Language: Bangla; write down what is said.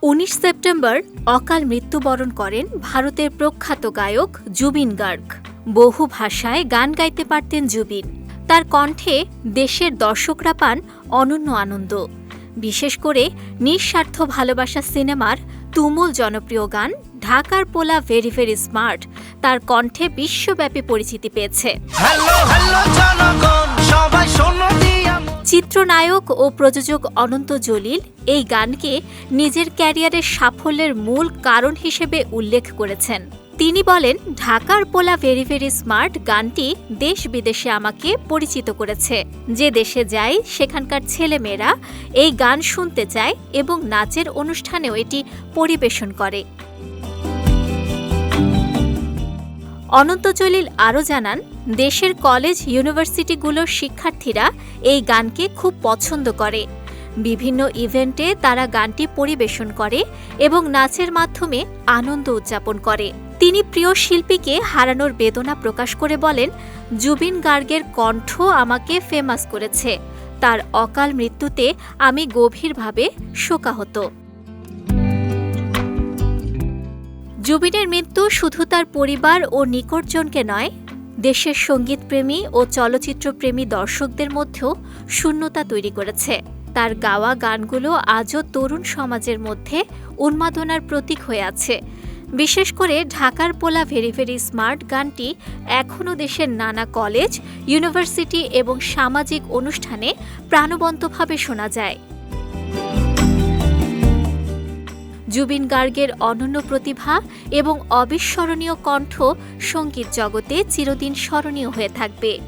19 সেপ্টেম্বর অকাল মৃত্যুবরণ করেন ভারতের প্রখ্যাত গায়ক জুবিন গার্গ। বহু ভাষায় গান গাইতে পারতেন জুবিন। তার কণ্ঠে দেশের দর্শকরা পান অনন্য আনন্দ। বিশেষ করে নিঃস্বার্থ ভালোবাসা সিনেমার তুমুল জনপ্রিয় গান ঢাকার পোলা ভেরি ভেরি স্মার্ট তার কণ্ঠে বিশ্বব্যাপী পরিচিতি পেয়েছে। চিত্রনায়ক ও প্রযোজক অনন্ত জলিল এই গানকে নিজের ক্যারিয়ারের সাফল্যের মূল কারণ হিসেবে উল্লেখ করেছেন। তিনি বলেন, ঢাকার পোলা ভেরি ভেরি স্মার্ট গানটি দেশ বিদেশে আমাকে পরিচিত করেছে। যে দেশে যাই সেখানকার ছেলেমেয়েরা এই গান শুনতে চায় এবং নাচের অনুষ্ঠানেও এটি পরিবেশন করে। অনন্ত জলিল আরও জানান, দেশের কলেজ ইউনিভার্সিটিগুলোর শিক্ষার্থীরা এই গানকে খুব পছন্দ করে। বিভিন্ন ইভেন্টে তারা গানটি পরিবেশন করে এবং নাচের মাধ্যমে আনন্দ উদযাপন করে। তিনি প্রিয় শিল্পীকে হারানোর বেদনা প্রকাশ করে বলেন, জুবিন গার্গের কণ্ঠ আমাকে ফেমাস করেছে। তার অকাল মৃত্যুতে আমি গভীরভাবে শোকাহত। জুবিনের মৃত্যু শুধু তার পরিবার ও নিকটজনকে নয়, দেশের সঙ্গীতপ্রেমী ও চলচ্চিত্রপ্রেমী দর্শকদের মধ্যেও শূন্যতা তৈরি করেছে। তার গাওয়া গানগুলো আজও তরুণ সমাজের মধ্যে উন্মাদনার প্রতীক হয়ে আছে। বিশেষ করে ঢাকার পোলা ভেরি ভেরি স্মার্ট গানটি এখনও দেশের নানা কলেজ, ইউনিভার্সিটি এবং সামাজিক অনুষ্ঠানে প্রাণবন্তভাবে শোনা যায়। জুবিন গার্গের অনন্য প্রতিভা এবং অবিস্মরণীয় কণ্ঠ সঙ্গীত জগতে চিরদিন স্মরণীয় হয়ে থাকবে।